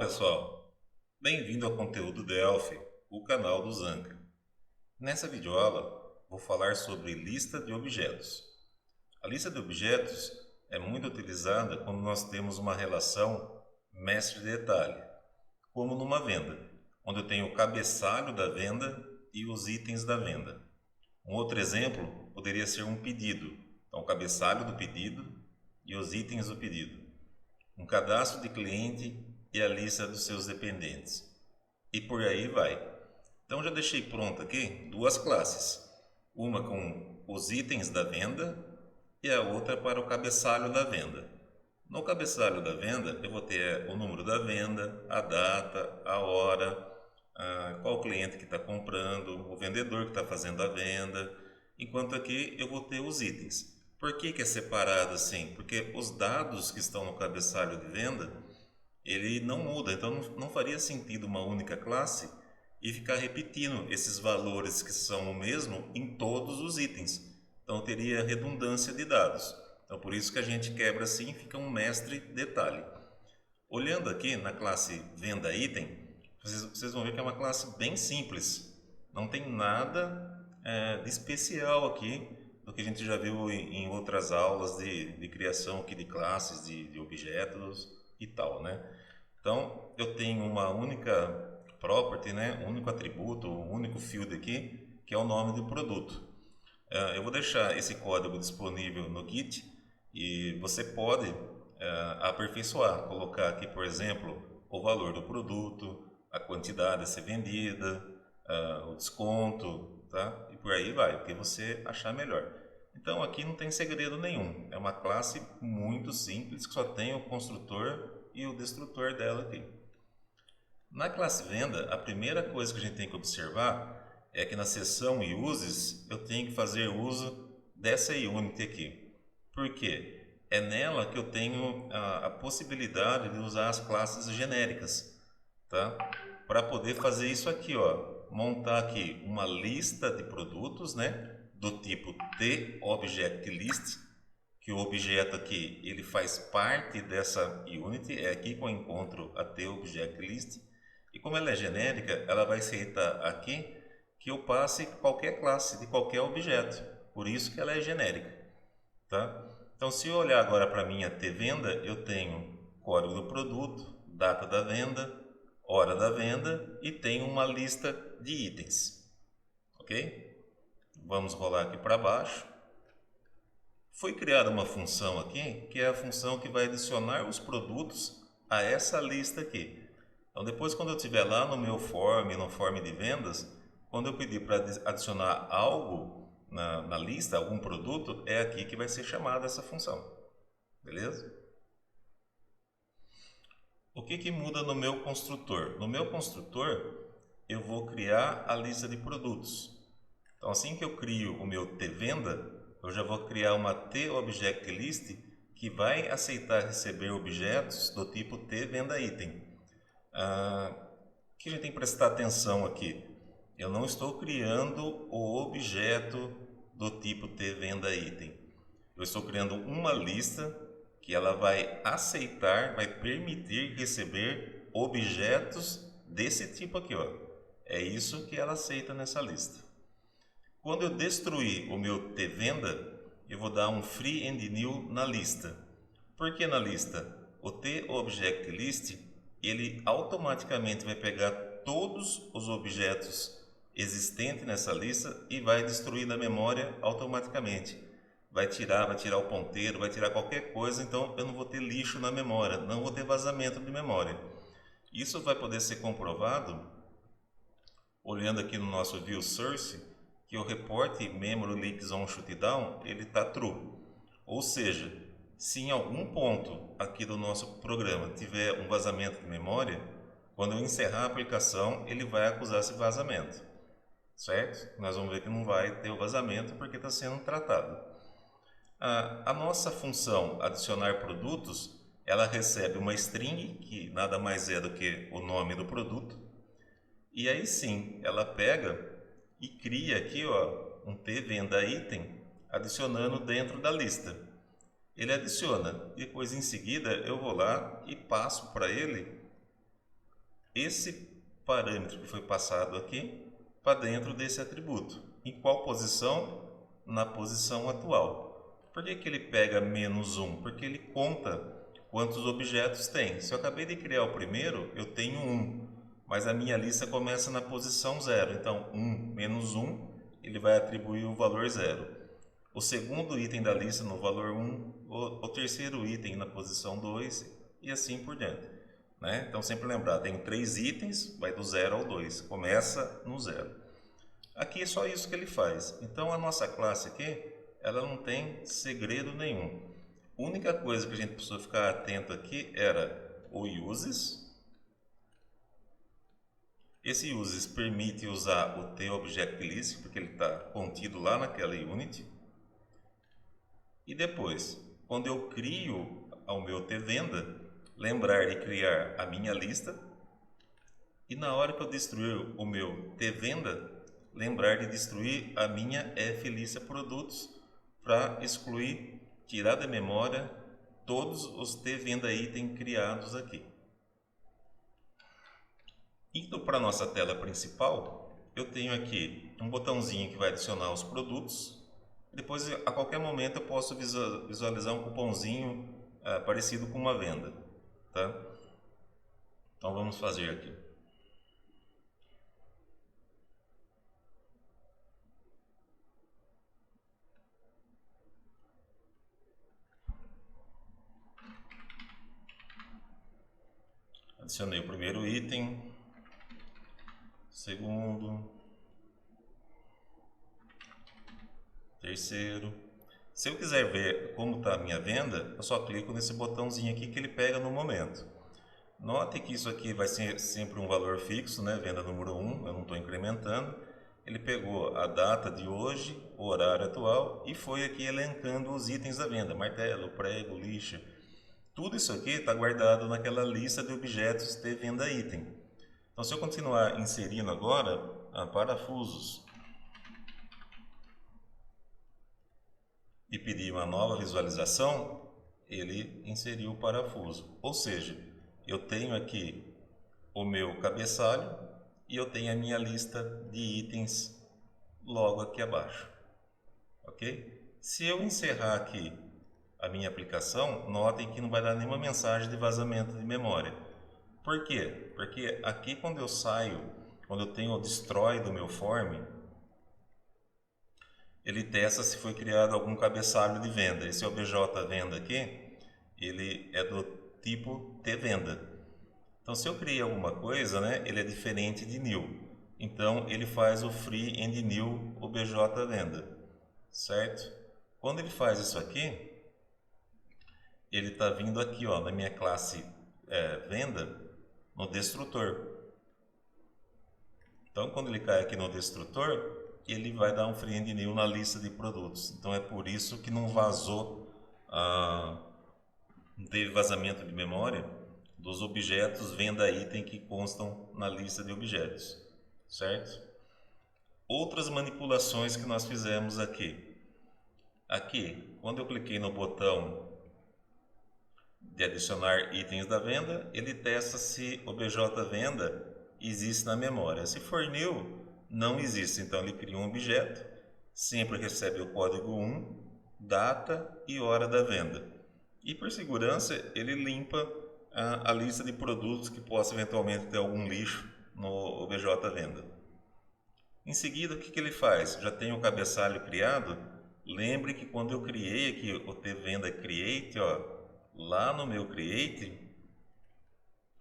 pessoal, bem-vindo ao conteúdo Delphi, o canal do Zanca. Nessa videoaula vou falar sobre lista de objetos. A lista de objetos é muito utilizada quando nós temos uma relação mestre-detalhe, como numa venda, onde eu tenho o cabeçalho da venda e os itens da venda. Um outro exemplo poderia ser um pedido, então o cabeçalho do pedido e os itens do pedido. Um cadastro de cliente e a lista dos seus dependentes. E por aí vai. Então já deixei pronto aqui duas classes. Uma com os itens da venda e a outra para o cabeçalho da venda. No cabeçalho da venda eu vou ter o número da venda, a data, a hora, qual cliente que está comprando, o vendedor que está fazendo a venda. Enquanto aqui eu vou ter os itens. Por que é separado assim? Porque os dados que estão no cabeçalho de venda ele não muda, então não faria sentido uma única classe e ficar repetindo esses valores que são o mesmo em todos os itens. Então teria redundância de dados. Então por isso que a gente quebra assim e fica um mestre detalhe. Olhando aqui na classe venda item, vocês vão ver que é uma classe bem simples. Não tem nada de especial aqui do que a gente já viu em outras aulas de criação aqui de classes, de objetos e tal, né? Então, eu tenho uma única property, né? Um único atributo, um único field aqui, que é o nome do produto. Eu vou deixar esse código disponível no Git e você pode aperfeiçoar, colocar aqui, por exemplo, o valor do produto, a quantidade a ser vendida, o desconto, tá? E por aí vai, o que você achar melhor. Então aqui não tem segredo nenhum, é uma classe muito simples que só tem o construtor e o destrutor dela aqui. Na classe venda, a primeira coisa que a gente tem que observar é que na seção uses eu tenho que fazer uso dessa unit aqui. Por quê? É nela que eu tenho a possibilidade de usar as classes genéricas, tá? Para poder fazer isso aqui, ó, montar aqui uma lista de produtos, né? Do tipo TObjectList, que o objeto aqui ele faz parte dessa unit, é aqui que eu encontro a TObjectList, e como ela é genérica, ela vai aceitar aqui que eu passe qualquer classe de qualquer objeto, por isso que ela é genérica, tá? Então se eu olhar agora para a minha tvenda, eu tenho código do produto, data da venda, hora da venda e tenho uma lista de itens, ok? Vamos rolar aqui para baixo. Foi criada uma função aqui, que é a função que vai adicionar os produtos a essa lista aqui. Então depois quando eu estiver lá no meu form, no form de vendas, quando eu pedir para adicionar algo na lista, algum produto, é aqui que vai ser chamada essa função. Beleza? O que muda no meu construtor? No meu construtor, eu vou criar a lista de produtos. Então assim que eu crio o meu tvenda, eu já vou criar uma TObjectList que vai aceitar receber objetos do tipo TVendaItem. O que a gente tem que prestar atenção aqui? Eu não estou criando o objeto do tipo TVendaItem. Eu estou criando uma lista que ela vai aceitar, vai permitir receber objetos desse tipo aqui, ó. É isso que ela aceita nessa lista. Quando eu destruir o meu tvenda, eu vou dar um free and new na lista. Por que na lista? O TObjectList, ele automaticamente vai pegar todos os objetos existentes nessa lista e vai destruir da memória automaticamente. Vai tirar o ponteiro, vai tirar qualquer coisa, então eu não vou ter lixo na memória, não vou ter vazamento de memória. Isso vai poder ser comprovado olhando aqui no nosso view source, que o report memory leaks on shutdown ele está true. Ou seja, se em algum ponto aqui do nosso programa tiver um vazamento de memória, quando eu encerrar a aplicação, ele vai acusar esse vazamento. Certo? Nós vamos ver que não vai ter o vazamento porque está sendo tratado. A nossa função adicionar produtos, ela recebe uma string, que nada mais é do que o nome do produto, e aí sim, ela pega e cria aqui, ó, um tvendaitem adicionando dentro da lista. Ele adiciona, depois em seguida eu vou lá e passo para ele esse parâmetro que foi passado aqui para dentro desse atributo. Em qual posição? Na posição atual. Por que ele pega -1? Porque ele conta quantos objetos tem. Se eu acabei de criar o primeiro, eu tenho 1, mas a minha lista começa na posição 0. Então, 1 menos 1, ele vai atribuir o valor 0. O segundo item da lista no valor 1, o terceiro item na posição 2 e assim por diante. Né? Então, sempre lembrar, tem 3 itens, vai do 0 ao 2, começa no 0. Aqui é só isso que ele faz. Então, a nossa classe aqui, ela não tem segredo nenhum. A única coisa que a gente precisou ficar atento aqui era o uses. Esse uses permite usar o TObjectList, porque ele está contido lá naquela unit. E depois, quando eu crio o meu tvenda, lembrar de criar a minha lista. E na hora que eu destruir o meu tvenda, lembrar de destruir a minha flista produtos para excluir, tirar da memória todos os tvenda item criados aqui. Indo para a nossa tela principal, eu tenho aqui um botãozinho que vai adicionar os produtos. Depois, a qualquer momento, eu posso visualizar um cupomzinho parecido com uma venda. Tá? Então, vamos fazer aqui. Adicionei o primeiro item, segundo, terceiro. Se eu quiser ver como está a minha venda, eu só clico nesse botãozinho aqui que ele pega no momento. Note que isso aqui vai ser sempre um valor fixo, né? Venda número 1, eu não estou incrementando. Ele pegou a data de hoje, o horário atual e foi aqui elencando os itens da venda. Martelo, prego, lixa. Tudo isso aqui está guardado naquela lista de objetos de venda item. Então, se eu continuar inserindo agora, parafusos, e pedir uma nova visualização, ele inseriu o parafuso. Ou seja, eu tenho aqui o meu cabeçalho e eu tenho a minha lista de itens logo aqui abaixo. Ok? Se eu encerrar aqui a minha aplicação, notem que não vai dar nenhuma mensagem de vazamento de memória. Por quê? Porque aqui quando eu saio, quando eu tenho o destroy do meu form, ele testa se foi criado algum cabeçalho de venda. Esse obj venda aqui, ele é do tipo tvenda. Então, se eu criei alguma coisa, né, ele é diferente de new. Então, ele faz o free and new obj venda, certo? Quando ele faz isso aqui, ele está vindo aqui, ó, na minha classe venda, no destrutor. Então, quando ele cai aqui no destrutor, ele vai dar um free and new na lista de produtos. Então, é por isso que não vazou, não teve vazamento de memória dos objetos venda item que constam na lista de objetos, certo? Outras manipulações que nós fizemos aqui. Aqui, quando eu cliquei no botão de adicionar itens da venda, ele testa se obj venda existe na memória. Se for new, não existe. Então ele cria um objeto, sempre recebe o código 1, data e hora da venda. E por segurança, ele limpa a lista de produtos que possa eventualmente ter algum lixo no obj venda. Em seguida, o que ele faz? Já tem o cabeçalho criado. Lembre que quando eu criei aqui o tvenda create, ó, lá no meu create,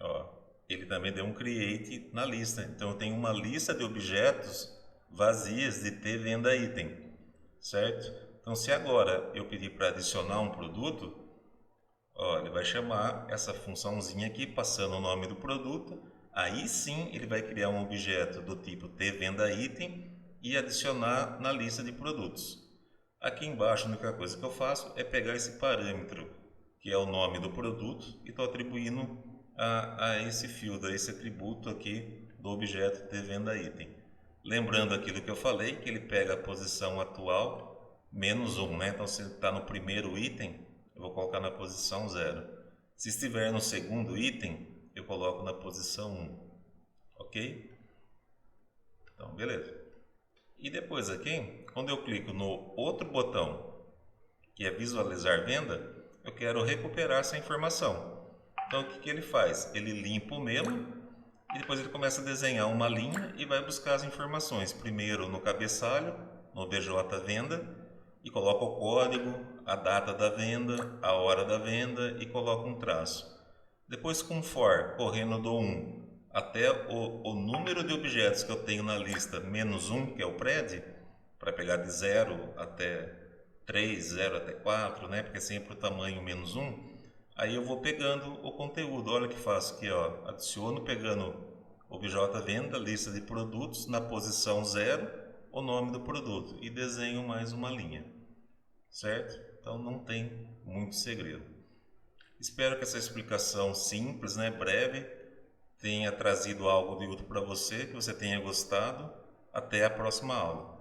ó, ele também deu um create na lista. Então eu tenho uma lista de objetos vazias de tvenda item, certo? Então se agora eu pedir para adicionar um produto, ó, ele vai chamar essa funçãozinha aqui, passando o nome do produto. Aí sim ele vai criar um objeto do tipo tvenda item e adicionar na lista de produtos. Aqui embaixo a única coisa que eu faço é pegar esse parâmetro, que é o nome do produto, e estou atribuindo a esse field, a esse atributo aqui do objeto tvenda item. Lembrando aquilo que eu falei, que ele pega a posição atual, -1, né? Então se está no primeiro item, eu vou colocar na posição 0. Se estiver no segundo item, eu coloco na posição 1. ok? Então, beleza. E depois aqui, quando eu clico no outro botão, que é visualizar venda, eu quero recuperar essa informação. Então, o que ele faz? Ele limpa o menu e depois ele começa a desenhar uma linha e vai buscar as informações. Primeiro no cabeçalho, no BJ Venda, e coloca o código, a data da venda, a hora da venda e coloca um traço. Depois com for, correndo do 1 até o número de objetos que eu tenho na lista, menos 1, que é o pred, para pegar de 0 até 3, 0 até 4, né? Porque é sempre o tamanho menos 1. Aí eu vou pegando o conteúdo. Olha o que faço aqui, ó. Adiciono pegando obj venda, lista de produtos, na posição 0, o nome do produto e desenho mais uma linha, certo? Então não tem muito segredo. Espero que essa explicação simples, né, breve, tenha trazido algo de útil para você, que você tenha gostado. Até a próxima aula.